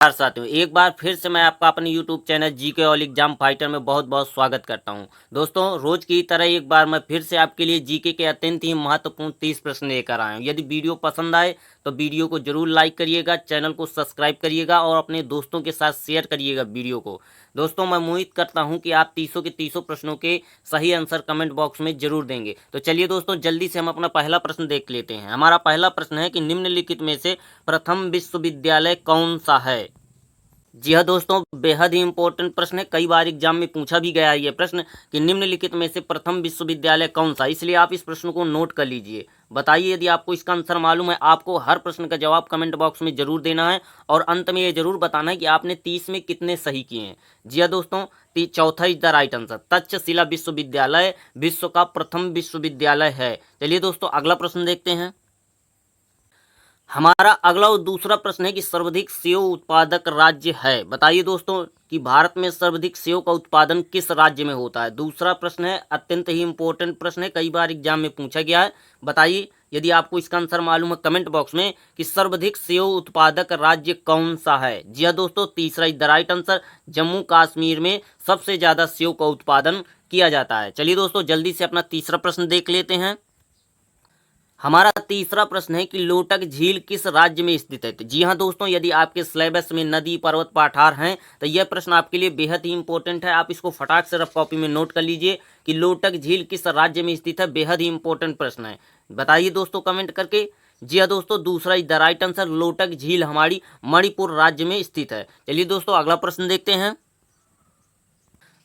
नमस्कार साथियों, एक बार फिर से मैं आपका अपने YouTube channel GK all exam fighter में बहुत बहुत स्वागत करता हूं। दोस्तों, रोज की तरह एक बार मैं फिर से आपके लिए जीके के अत्यंत ही महत्वपूर्ण 30 प्रश्न लेकर आया हूं। यदि वीडियो पसंद आए तो वीडियो को जरूर लाइक करिएगा, चैनल को सब्सक्राइब करिएगा और अपने दोस्तों के साथ शेयर करिएगा वीडियो को। दोस्तों, मैं उम्मीद करता हूं कि आप 30 के 30 प्रश्नों के सही आंसर कमेंट बॉक्स में जरूर देंगे। तो चलिए दोस्तों, जल्दी से हम अपना पहला प्रश्न देख लेते हैं। हमारा पहला प्रश्न है कि निम्नलिखित में से प्रथम विश्वविद्यालय कौन सा है। जी हाँ दोस्तों, बेहद ही इंपॉर्टेंट प्रश्न है। कई बार एग्जाम में पूछा भी गया है ये प्रश्न कि निम्नलिखित में से प्रथम विश्वविद्यालय कौन सा, इसलिए आप इस प्रश्न को नोट कर लीजिए। बताइए यदि आपको इसका आंसर मालूम है। आपको हर प्रश्न का जवाब कमेंट बॉक्स में जरूर देना है और अंत में ये जरूर बताना है कि आपने 30 में कितने सही किए हैं। जी हाँ दोस्तों, चौथा is the right answer. Takshashila विश्वविद्यालय विश्व का प्रथम विश्वविद्यालय है। चलिए दोस्तों, अगला प्रश्न देखते हैं। हमारा अगला और दूसरा प्रश्न है कि सर्वाधिक सेव उत्पादक राज्य है। बताइए दोस्तों कि भारत में सर्वाधिक सेव का उत्पादन किस राज्य में होता है। दूसरा प्रश्न है, अत्यंत ही इंपॉर्टेंट प्रश्न है, कई बार एग्जाम में पूछा गया है। बताइए यदि आपको इसका आंसर मालूम है कमेंट बॉक्स में कि सर्वाधिक सेव उत्पादक राज्य कौन सा है। जी हाँ दोस्तों, तीसरा is the right answer. Jammu Kashmir में सबसे ज्यादा सेव का उत्पादन किया जाता है। चलिए दोस्तों, जल्दी से अपना तीसरा प्रश्न देख लेते हैं। हमारा तीसरा प्रश्न है कि लोटक झील किस राज्य में स्थित है। जी हाँ दोस्तों, यदि आपके सिलेबस में नदी, पर्वत, पठार हैं तो यह प्रश्न आपके लिए बेहद ही इंपॉर्टेंट है। आप इसको फटाक से रफ कॉपी में नोट कर लीजिए कि लोटक झील किस राज्य में स्थित है। बेहद ही इंपॉर्टेंट प्रश्न है। बताइए दोस्तों कमेंट करके। जी हाँ दोस्तों, दूसरा इज द राइट आंसर। लोटक झील हमारी मणिपुर राज्य में स्थित है। चलिए दोस्तों, अगला प्रश्न देखते हैं।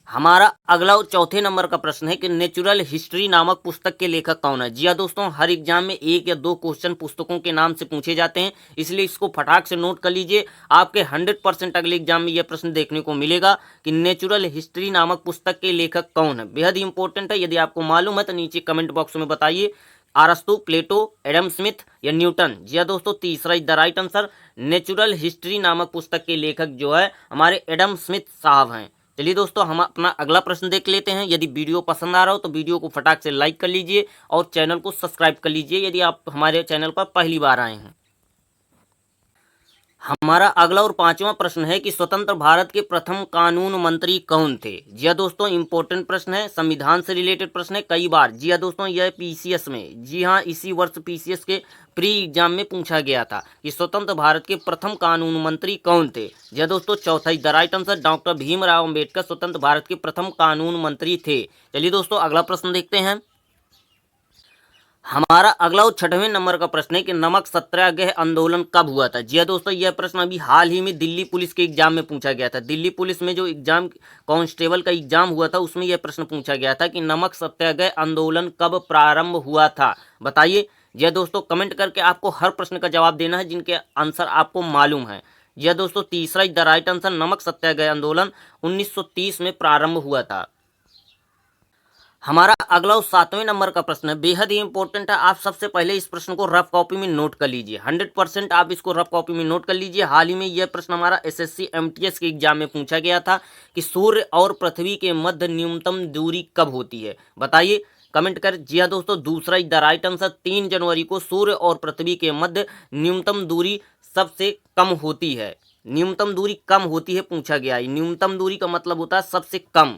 हमारा अगला और चौथे नंबर का प्रश्न है कि नेचुरल हिस्ट्री नामक पुस्तक के लेखक कौन है। जी हाँ दोस्तों, हर एग्जाम में एक या दो क्वेश्चन पुस्तकों के नाम से पूछे जाते हैं, इसलिए इसको फटाक से नोट कर लीजिए। आपके 100% अगले एग्जाम में यह प्रश्न देखने को मिलेगा कि नेचुरल हिस्ट्री नामक पुस्तक के लेखक कौन है। बेहद ही इंपॉर्टेंट है। यदि आपको मालूम है तो नीचे कमेंट बॉक्स में बताइए। अरस्तु, प्लेटो, एडम स्मिथ या न्यूटन। जी हाँ दोस्तों, तीसरा is the right answer. Natural history नामक पुस्तक के लेखक जो है हमारे एडम स्मिथ साहब हैं। चलिए दोस्तों, हम अपना अगला प्रश्न देख लेते हैं। यदि वीडियो पसंद आ रहा हो तो वीडियो को फटाक से लाइक कर लीजिए और चैनल को सब्सक्राइब कर लीजिए यदि आप हमारे चैनल पर पहली बार आए हैं। हमारा अगला और पांचवा प्रश्न है कि स्वतंत्र भारत के प्रथम कानून मंत्री कौन थे। जी हाँ दोस्तों, इंपॉर्टेंट प्रश्न है, संविधान से रिलेटेड प्रश्न है कई बार। जी हाँ दोस्तों, यह पीसीएस में, जी हाँ, इसी वर्ष पीसीएस के प्री एग्जाम में पूछा गया था कि स्वतंत्र भारत के प्रथम कानून मंत्री कौन थे। जी हाँ दोस्तों, चौथा the right answer. Doctor Bhimrao Ambedkar स्वतंत्र भारत के प्रथम कानून मंत्री थे। चलिए दोस्तों, अगला प्रश्न देखते हैं। हमारा अगला और छठवें नंबर का प्रश्न है कि नमक सत्याग्रह आंदोलन कब हुआ था। जी हाँ दोस्तों, यह प्रश्न अभी हाल ही में दिल्ली पुलिस के एग्जाम में पूछा गया था। दिल्ली पुलिस में जो एग्जाम कांस्टेबल का एग्जाम हुआ था उसमें यह प्रश्न पूछा गया था कि नमक सत्याग्रह आंदोलन कब प्रारंभ हुआ था। बताइए। जी हाँ दोस्तों, कमेंट करके आपको हर प्रश्न का जवाब देना है जिनके आंसर आपको मालूम है। जी हाँ दोस्तों, तीसरा इज द राइट आंसर। नमक सत्याग्रह आंदोलन 1930 में प्रारंभ हुआ था। हमारा अगला और सातवें नंबर का प्रश्न है, बेहद ही इंपॉर्टेंट है। आप सबसे पहले इस प्रश्न को रफ कॉपी में नोट कर लीजिए। 100% आप इसको रफ कॉपी में नोट कर लीजिए। हाल ही में यह प्रश्न हमारा एसएससी एमटीएस के एग्जाम में पूछा गया था कि सूर्य और पृथ्वी के मध्य न्यूनतम दूरी कब होती है। बताइए कमेंट कर। जी हाँ दोस्तों, दूसरा इज द राइट आंसर। 3 जनवरी को सूर्य और पृथ्वी के मध्य न्यूनतम दूरी सबसे कम होती है। न्यूनतम दूरी कम होती है पूछा गया है। न्यूनतम दूरी का मतलब होता है सबसे कम।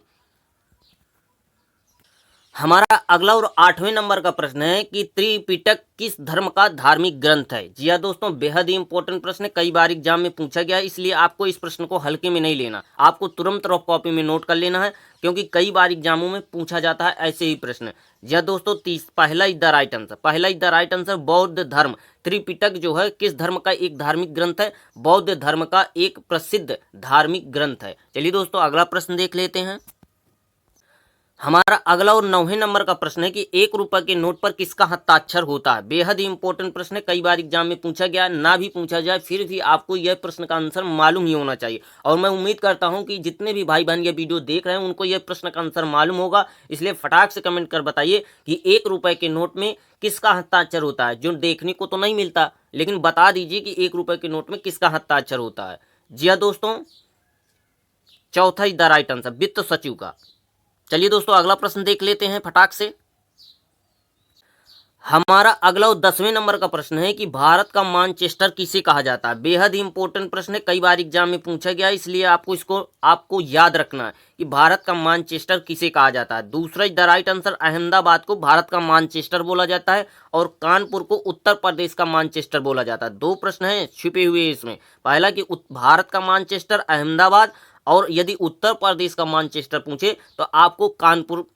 हमारा अगला और आठवें नंबर का प्रश्न है कि त्रिपिटक किस धर्म का धार्मिक ग्रंथ है। जी हाँ दोस्तों, बेहद ही इंपॉर्टेंट प्रश्न है, कई बार एग्जाम में पूछा गया है, इसलिए आपको इस प्रश्न को हल्के में नहीं लेना। आपको तुरंत रफ कॉपी में नोट कर लेना है क्योंकि कई बार एग्जामों में पूछा जाता है ऐसे ही प्रश्न। जी हाँ दोस्तों, पहला इज द राइट आंसर। पहला इज द राइट आंसर। बौद्ध धर्म। त्रिपिटक जो है किस धर्म का एक धार्मिक ग्रंथ है। बौद्ध धर्म का एक प्रसिद्ध धार्मिक ग्रंथ है। चलिए दोस्तों, अगला प्रश्न देख लेते हैं। हमारा अगला और 9वें नंबर का प्रश्न है कि 1 रुपए के नोट पर किसका हस्ताक्षर होता है। बेहद ही इंपॉर्टेंट प्रश्न है, कई बार एग्जाम में पूछा गया, ना भी पूछा जाए फिर भी आपको यह प्रश्न का आंसर मालूम ही होना चाहिए। और मैं उम्मीद करता हूं कि जितने भी भाई बहन ये वीडियो देख रहे हैं उनको यह प्रश्न का आंसर मालूम होगा, इसलिए फटाक से कमेंट कर बताइए कि 1 रुपए के नोट में किसका हस्ताक्षर होता है। जो देखने को तो नहीं मिलता, लेकिन बता दीजिए कि 1 रुपए के नोट में किसका हस्ताक्षर होता है। जी हाँ दोस्तों, चौथा इज द राइट आंसर, वित्त सचिव का। चलिए दोस्तों, अगला प्रश्न देख लेते हैं फटाक से। हमारा अगला और 10वें नंबर का प्रश्न है कि भारत का मानचेस्टर किसे कहा जाता है। बेहद ही इंपॉर्टेंट प्रश्न है, कई बार एग्जाम में पूछा गया है, इसलिए आपको याद रखना है कि भारत का मानचेस्टर किसे कहा जाता है। दूसरा द राइट आंसर, अहमदाबाद को भारत का मानचेस्टर बोला जाता है और कानपुर को उत्तर प्रदेश का मानचेस्टर बोला जाता है। दो प्रश्न हैं छिपे हुए इसमें, पहला कि भारत का मानचेस्टर अहमदाबाद, और यदि उत्तर प्रदेश का मानचेस्टर पूछे तो आपको कानपुर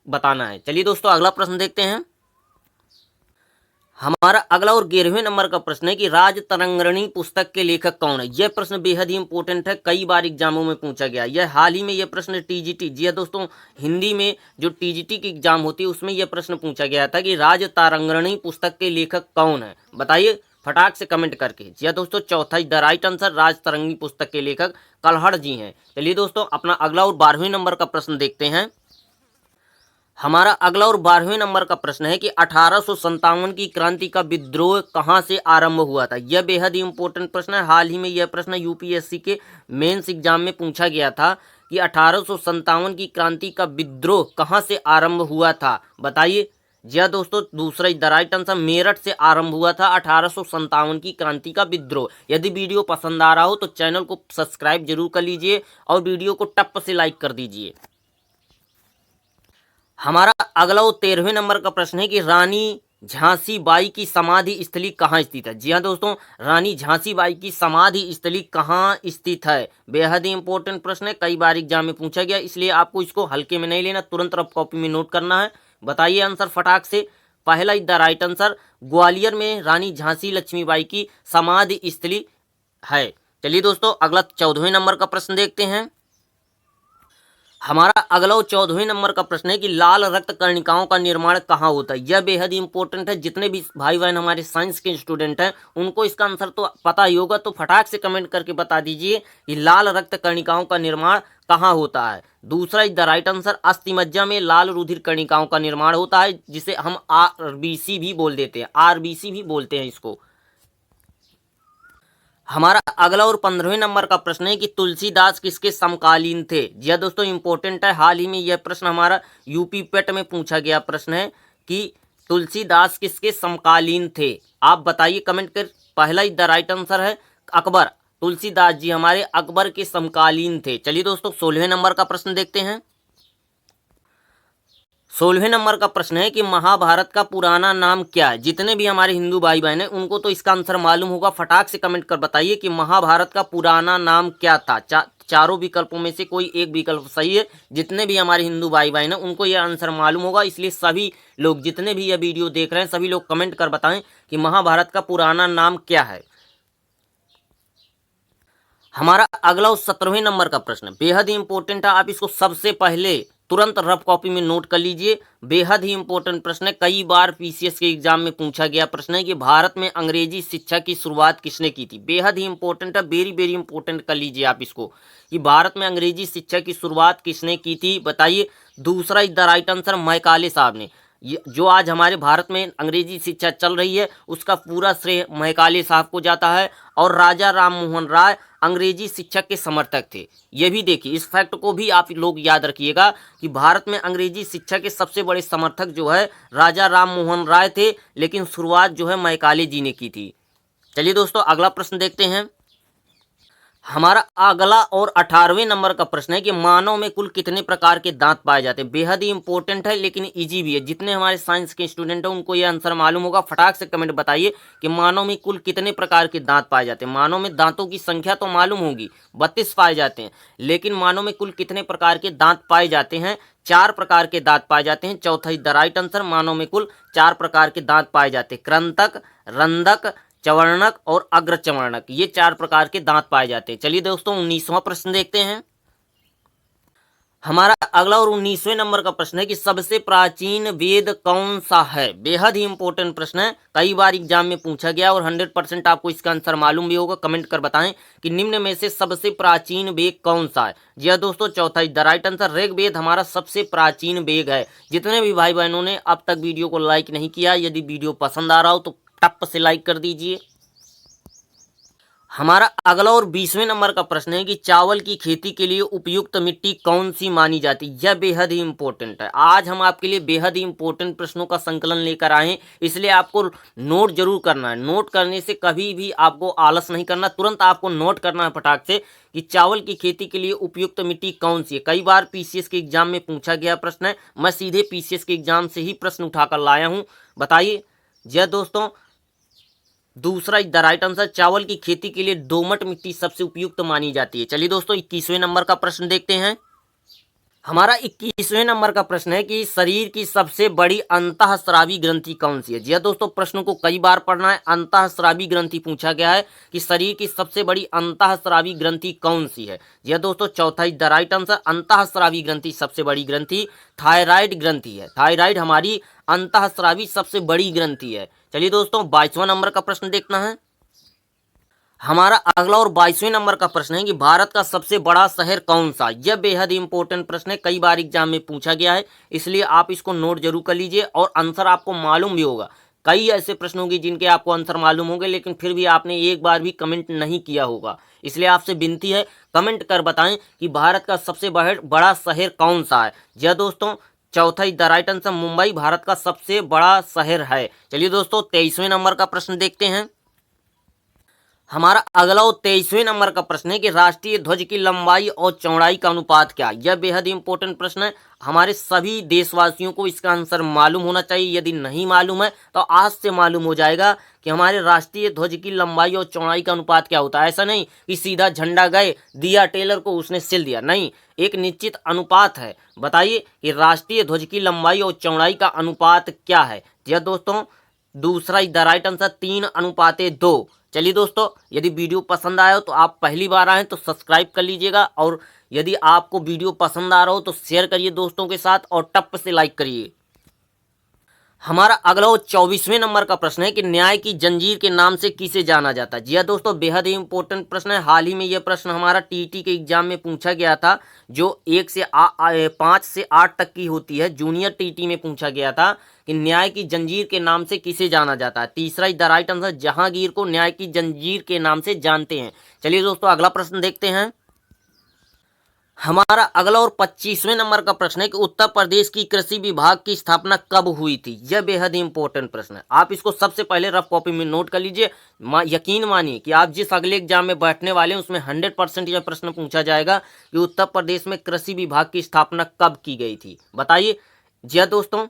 बताना है। चलिए दोस्तों अगला प्रश्न देखते हैं। हमारा अगला और 11वें नंबर का प्रश्न है कि राजतरंगिणी पुस्तक के लेखक कौन है। यह प्रश्न बेहद ही इंपॉर्टेंट है, कई बार एग्जामों में पूछा गया। यह हाल ही में यह प्रश्न टीजीटी, जी हाँ दोस्तों, हिंदी में जो टीजीटी की एग्जाम होती है उसमें यह प्रश्न पूछा गया था कि राजतरंगिणी पुस्तक के लेखक कौन है। बताइए फटाक से कमेंट करके। जी हाँ दोस्तों, चौथा द राइट आंसर, राजतरंगिणी पुस्तक के लेखक कल्हड़ जी हैं। चलिए दोस्तों अपना अगला और 12वें नंबर का प्रश्न देखते हैं। हमारा अगला और 12वें नंबर का प्रश्न है कि 1857 की क्रांति का विद्रोह कहां से आरंभ हुआ था। यह बेहद ही इंपॉर्टेंट प्रश्न है, हाल ही में यह प्रश्न यूपीएससी के मेंस एग्जाम में पूछा गया था कि 1857 की क्रांति का विद्रोह कहां से आरंभ हुआ था। बताइए। जी हाँ दोस्तों, दूसरा द राइट आंसर, मेरठ से आरंभ हुआ था 1857 की क्रांति का विद्रोह। यदि वीडियो पसंद आ रहा हो तो चैनल को सब्सक्राइब जरूर कर लीजिए और वीडियो को टप से लाइक कर दीजिए। हमारा अगला और 13वें नंबर का प्रश्न है कि रानी झांसी बाई की समाधि स्थली कहाँ स्थित है। जी हाँ दोस्तों, रानी झांसी बाई की समाधि स्थली कहाँ स्थित है। बेहद ही इंपॉर्टेंट प्रश्न है, कई बार एग्जाम में पूछा गया, इसलिए आपको इसको हल्के में नहीं लेना, तुरंत रफ कॉपी में नोट करना है। बताइए आंसर फटाक से। पहला द राइट आंसर, ग्वालियर में रानी झांसी लक्ष्मीबाई की समाधि स्थली है। चलिए दोस्तों अगला 14वें नंबर का प्रश्न देखते हैं। हमारा अगला 14वें नंबर का प्रश्न है कि लाल रक्त कर्णिकाओं का निर्माण कहाँ होता है। यह बेहद ही इंपॉर्टेंट है, जितने भी भाई बहन हमारे साइंस के स्टूडेंट हैं उनको इसका आंसर तो पता ही होगा, तो फटाक से कमेंट करके बता दीजिए कि लाल रक्त कर्णिकाओं का निर्माण कहाँ होता है। दूसरा द राइट आंसर, अस्थिमज्जा में लाल रुधिर कर्णिकाओं का निर्माण होता है, जिसे हम आरबीसी भी बोल देते हैं, आरबीसी भी बोलते हैं इसको। हमारा अगला और 15वें नंबर का प्रश्न है कि तुलसीदास किसके समकालीन थे। जी हाँ दोस्तों, इंपॉर्टेंट है, हाल ही में यह प्रश्न हमारा यूपी पेट में पूछा गया प्रश्न है कि तुलसीदास किसके समकालीन थे। आप बताइए कमेंट कर। पहला ही द राइट आंसर है अकबर, तुलसीदास जी हमारे अकबर के समकालीन थे। चलिए दोस्तों 16वें नंबर का प्रश्न देखते हैं। 16वें नंबर का प्रश्न है कि महाभारत का पुराना नाम क्या है। जितने भी हमारे हिंदू भाई बहन हैं उनको तो इसका आंसर मालूम होगा, फटाक से कमेंट कर बताइए कि महाभारत का पुराना नाम क्या था। चारों विकल्पों में से कोई एक विकल्प सही है। जितने भी हमारे हिंदू भाई बहन हैं उनको यह आंसर मालूम होगा, इसलिए सभी लोग जितने भी यह वीडियो देख रहे हैं सभी लोग कमेंट कर बताएं कि महाभारत का पुराना नाम क्या है। हमारा अगला और 17वें नंबर का प्रश्न बेहद ही इंपॉर्टेंट है, आप इसको सबसे पहले तुरंत रफ कॉपी में नोट कर लीजिए। बेहद ही इंपॉर्टेंट प्रश्न है, कई बार पीसीएस के एग्जाम में पूछा गया प्रश्न है कि भारत में अंग्रेजी शिक्षा की शुरुआत किसने की थी। बेहद ही इंपॉर्टेंट है, वेरी वेरी इंपॉर्टेंट कर लीजिए आप इसको कि भारत में अंग्रेजी शिक्षा की शुरुआत किसने की थी। बताइए। दूसरा द राइट आंसर, मैकाले साहब ने। जो आज हमारे भारत में अंग्रेजी शिक्षा चल रही है उसका पूरा श्रेय मैकाले साहब को जाता है, और राजा राम मोहन राय अंग्रेजी शिक्षा के समर्थक थे। ये भी देखिए, इस फैक्ट को भी आप लोग याद रखिएगा कि भारत में अंग्रेजी शिक्षा के सबसे बड़े समर्थक जो है राजा राम मोहन राय थे, लेकिन शुरुआत जो है मैकाले जी ने की थी। चलिए दोस्तों अगला प्रश्न देखते हैं। हमारा अगला और 18वें नंबर का प्रश्न है कि मानव में कुल कितने प्रकार के दांत पाए जाते हैं। बेहद ही इंपॉर्टेंट है लेकिन इजी भी है, जितने हमारे साइंस के स्टूडेंट हैं उनको ये आंसर मालूम होगा। फटाक से कमेंट बताइए कि मानव में कुल कितने प्रकार के दांत पाए जाते हैं। मानव में दांतों की संख्या तो मालूम होगी, 32 पाए जाते हैं, लेकिन मानव में कुल कितने प्रकार के दांत पाए जाते हैं। 4 प्रकार के दांत पाए जाते हैं। चौथा द राइट आंसर, मानव में कुल 4 प्रकार के दांत पाए जाते हैं। कृंतक, रंधक, चवर्णक और अग्रचवर्णक, ये 4 प्रकार के दांत पाए जाते हैं। चलिए दोस्तों 19वां प्रश्न देखते हैं। हमारा अगला और 19वें नंबर का प्रश्न है कि सबसे प्राचीन वेद कौन सा है। बेहद ही इंपॉर्टेंट प्रश्न है, कई बार एग्जाम में पूछा गया और 100% आपको इसका आंसर मालूम भी होगा। कमेंट कर बताएं कि निम्न में से सबसे प्राचीन वेद कौन सा है। जी हाँ दोस्तों, चौथा द राइट आंसर, ऋग्वेद हमारा सबसे प्राचीन वेद है। जितने भी भाई बहनों ने अब तक वीडियो को लाइक नहीं किया, यदि वीडियो पसंद आ रहा हो तो टप से लाइक कर दीजिए। हमारा अगला और 20वें नंबर का प्रश्न है कि चावल की खेती के लिए उपयुक्त मिट्टी कौन सी मानी जाती है। यह बेहद ही इंपॉर्टेंट है। आज हम आपके लिए बेहद ही इंपॉर्टेंट प्रश्नों का संकलन लेकर आए हैं, इसलिए आपको नोट जरूर करना है। नोट करने से कभी भी आपको आलस नहीं करना, तुरंत आपको नोट करना है फटाक से कि चावल की खेती के लिए उपयुक्त मिट्टी कौन सी है। कई बार पीसीएस के एग्जाम में पूछा गया प्रश्न है, मैं सीधे पीसीएस के एग्जाम से ही प्रश्न उठाकर लाया हूँ। बताइए जय दोस्तों, दूसरा द राइट आंसर, चावल की खेती के लिए दोमट मिट्टी सबसे उपयुक्त मानी जाती है। चलिए दोस्तों 21वें नंबर का प्रश्न देखते हैं। हमारा 21वें नंबर का प्रश्न है कि शरीर की सबसे बड़ी अंतःस्रावी ग्रंथि कौन सी है। जी हाँ दोस्तों, प्रश्न को कई बार पढ़ना है। अंतःस्रावी ग्रंथि पूछा गया है कि शरीर की सबसे बड़ी अंतःस्रावी ग्रंथि कौन सी है। जी हाँ दोस्तों, चौथा द राइट आंसर, अंतःस्रावी ग्रंथि सबसे बड़ी ग्रंथि थायराइड ग्रंथि है। थायराइड हमारी अंतःस्रावी सबसे बड़ी ग्रंथि है। चलिए दोस्तों 22वां नंबर का प्रश्न देखना है। हमारा अगला और 22वें नंबर का प्रश्न है कि भारत का सबसे बड़ा शहर कौन सा। यह बेहद इंपॉर्टेंट प्रश्न है, कई बार एग्जाम में पूछा गया है, इसलिए आप इसको नोट जरूर कर लीजिए और आंसर आपको मालूम भी होगा। कई ऐसे प्रश्न होंगे जिनके आपको आंसर मालूम होंगे, लेकिन फिर भी आपने एक बार भी कमेंट नहीं किया होगा, इसलिए आपसे विनती है कमेंट कर बताएं कि भारत का सबसे बड़ा शहर कौन सा है। जी हाँ दोस्तों, चौथा the right answer, Mumbai Bharat का सबसे बड़ा शहर है। चलिए दोस्तों 23वें नंबर का प्रश्न देखते हैं। हमारा अगला और 23वें नंबर का प्रश्न है कि राष्ट्रीय ध्वज की लंबाई और चौड़ाई का अनुपात क्या है। यह बेहद इंपॉर्टेंट प्रश्न है, हमारे सभी देशवासियों को इसका आंसर मालूम होना चाहिए। यदि नहीं मालूम है तो आज से मालूम हो जाएगा कि हमारे राष्ट्रीय ध्वज की लंबाई और चौड़ाई का अनुपात क्या होता है। ऐसा नहीं कि सीधा झंडा गए दिया टेलर को उसने सिल दिया, नहीं, एक निश्चित अनुपात है। बताइए कि राष्ट्रीय ध्वज की लंबाई और चौड़ाई का अनुपात क्या है। जी दोस्तों, दूसरा द राइट आंसर 3:2। चलिए दोस्तों, यदि वीडियो पसंद आया हो तो आप पहली बार आए तो सब्सक्राइब कर लीजिएगा, और यदि आपको वीडियो पसंद आ रहा हो तो शेयर करिए दोस्तों के साथ और टप से लाइक करिए। हमारा अगला और 24वें नंबर का प्रश्न है कि न्याय की जंजीर के नाम से किसे जाना जाता है। जी हाँ दोस्तों, बेहद ही इंपॉर्टेंट प्रश्न है। हाल ही में यह प्रश्न हमारा टीटी के एग्जाम में पूछा गया था, जो 5 से 8 तक की होती है। जूनियर टीटी में पूछा गया था कि न्याय की जंजीर के नाम से किसे जाना जाता है। तीसरा द राइट आंसर, जहांगीर को न्याय की जंजीर के नाम से जानते हैं। चलिए दोस्तों अगला प्रश्न देखते हैं। हमारा अगला और 25वें नंबर का प्रश्न है कि उत्तर प्रदेश की कृषि विभाग की स्थापना कब हुई थी। यह बेहद ही इंपॉर्टेंट प्रश्न है, आप इसको सबसे पहले रफ कॉपी में नोट कर लीजिए। यकीन मानिए कि आप जिस अगले एग्जाम में बैठने वाले हैं उसमें 100% यह प्रश्न पूछा जाएगा कि उत्तर प्रदेश में कृषि विभाग की स्थापना कब की गई थी। बताइए। जी हाँ दोस्तों,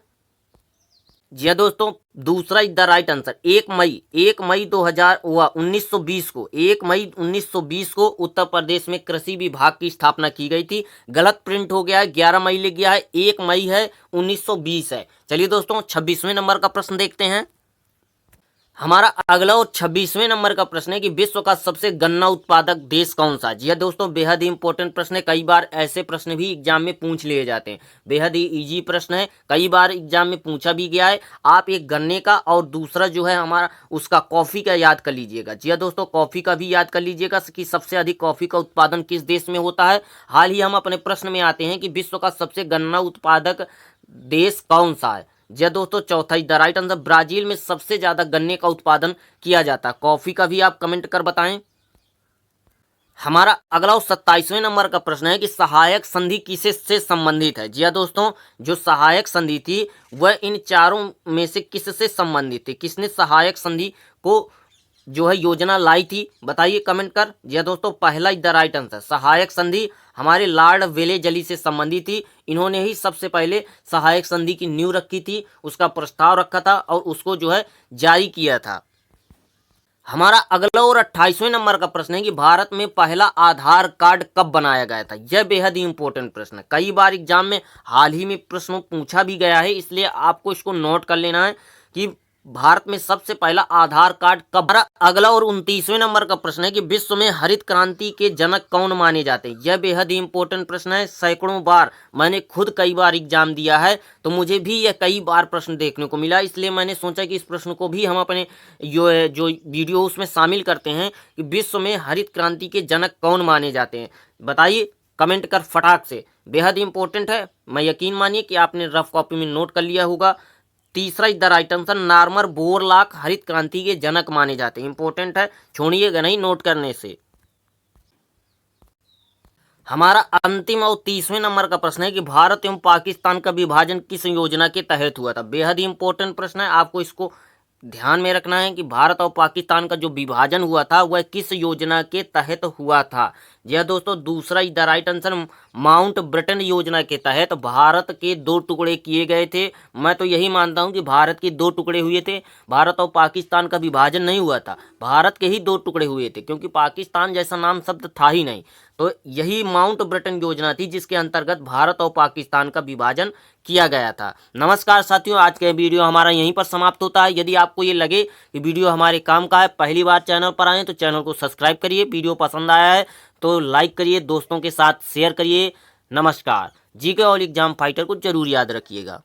दूसरा द राइट आंसर 1 मई 1920 को 1 मई 1920 को उत्तर प्रदेश में कृषि विभाग की स्थापना की गई थी। गलत प्रिंट हो गया है, 11 मई लिख गया है, 1 मई है, 1920 है। चलिए दोस्तों 26वें नंबर का प्रश्न देखते हैं। हमारा अगला और 26वें नंबर का प्रश्न है कि विश्व का सबसे गन्ना उत्पादक देश कौन सा है। जी हाँ दोस्तों, बेहद ही इंपॉर्टेंट प्रश्न है, कई बार ऐसे प्रश्न भी एग्जाम में पूछ लिए जाते हैं। बेहद ही इजी प्रश्न है, कई बार एग्जाम में पूछा भी गया है। आप एक गन्ने का और दूसरा जो है हमारा उसका कॉफी का याद कर लीजिएगा। जी हाँ दोस्तों, कॉफी का भी याद कर लीजिएगा कि सबसे अधिक कॉफी का उत्पादन किस देश में होता है। हाल ही हम अपने प्रश्न में आते हैं कि विश्व का सबसे गन्ना उत्पादक देश कौन सा है। जी दोस्तों, चौथा द राइट आंसर, ब्राजील में सबसे ज्यादा गन्ने का उत्पादन किया जाता है। कॉफी का भी आप कमेंट कर बताएं। हमारा अगला 27वें नंबर का प्रश्न है कि सहायक संधि किसे से संबंधित है। जी हाँ दोस्तों, जो सहायक संधि थी वह इन चारों में से किससे संबंधित थी। किसने सहायक संधि को जो है योजना लाई थी, बताइए कमेंट कर। जी हाँ दोस्तों, पहला द राइट आंसर, सहायक संधि हमारे लॉर्ड वेलेजली से संबंधित थी। इन्होंने ही सबसे पहले सहायक संधि की नींव रखी थी, उसका प्रस्ताव रखा था और उसको जो है जारी किया था। हमारा अगला और 28वें नंबर का प्रश्न है कि भारत में पहला आधार कार्ड कब बनाया गया था। यह बेहद ही इंपॉर्टेंट प्रश्न है, कई बार एग्जाम में हाल ही में प्रश्न पूछा भी गया है, इसलिए आपको इसको नोट कर लेना है कि भारत में सबसे पहला आधार कार्ड कब। अगला और 29वें नंबर का प्रश्न है कि विश्व में हरित क्रांति के जनक कौन माने जाते हैं। यह बेहद ही इंपॉर्टेंट प्रश्न है, सैकड़ों बार मैंने खुद कई बार एग्जाम दिया है, तो मुझे भी यह कई बार प्रश्न देखने को मिला, इसलिए मैंने सोचा कि इस प्रश्न को भी हम अपने जो वीडियो उसमें शामिल करते हैं कि विश्व में हरित क्रांति के जनक कौन माने जाते हैं। बताइए कमेंट कर फटाक से, बेहद इंपॉर्टेंट है। मैं यकीन मानिए कि आपने रफ कॉपी में नोट कर लिया होगा। तीसरा is the right answer, Norman Borlaug हरित क्रांति के जनक माने जाते हैं। इंपॉर्टेंट है, छोड़िएगा नहीं नोट करने से। हमारा अंतिम और 30वें नंबर का प्रश्न है कि भारत एवं पाकिस्तान का विभाजन किस योजना के तहत हुआ था। बेहद ही इंपॉर्टेंट प्रश्न है, आपको इसको ध्यान में रखना है कि भारत और पाकिस्तान का जो विभाजन हुआ था वह किस योजना के तहत हुआ था। जी हाँ दोस्तों, दूसरा is the right answer, Mountbatten योजना के तहत भारत के 2 टुकड़े किए गए थे। मैं तो यही मानता हूं कि भारत के 2 टुकड़े हुए थे, भारत और पाकिस्तान का विभाजन नहीं हुआ था, भारत के ही 2 टुकड़े हुए थे, क्योंकि पाकिस्तान जैसा नाम शब्द था ही नहीं। तो यही माउंट ब्रेटन योजना थी जिसके अंतर्गत भारत और पाकिस्तान का विभाजन किया गया था। नमस्कार साथियों, आज का वीडियो हमारा यहीं पर समाप्त होता है। यदि आपको ये लगे कि वीडियो हमारे काम का है, पहली बार चैनल पर आए तो चैनल को सब्सक्राइब करिए, वीडियो पसंद आया है तो लाइक करिए, दोस्तों के साथ शेयर करिए। नमस्कार। जीके और एग्जाम फाइटर को जरूर याद रखिएगा।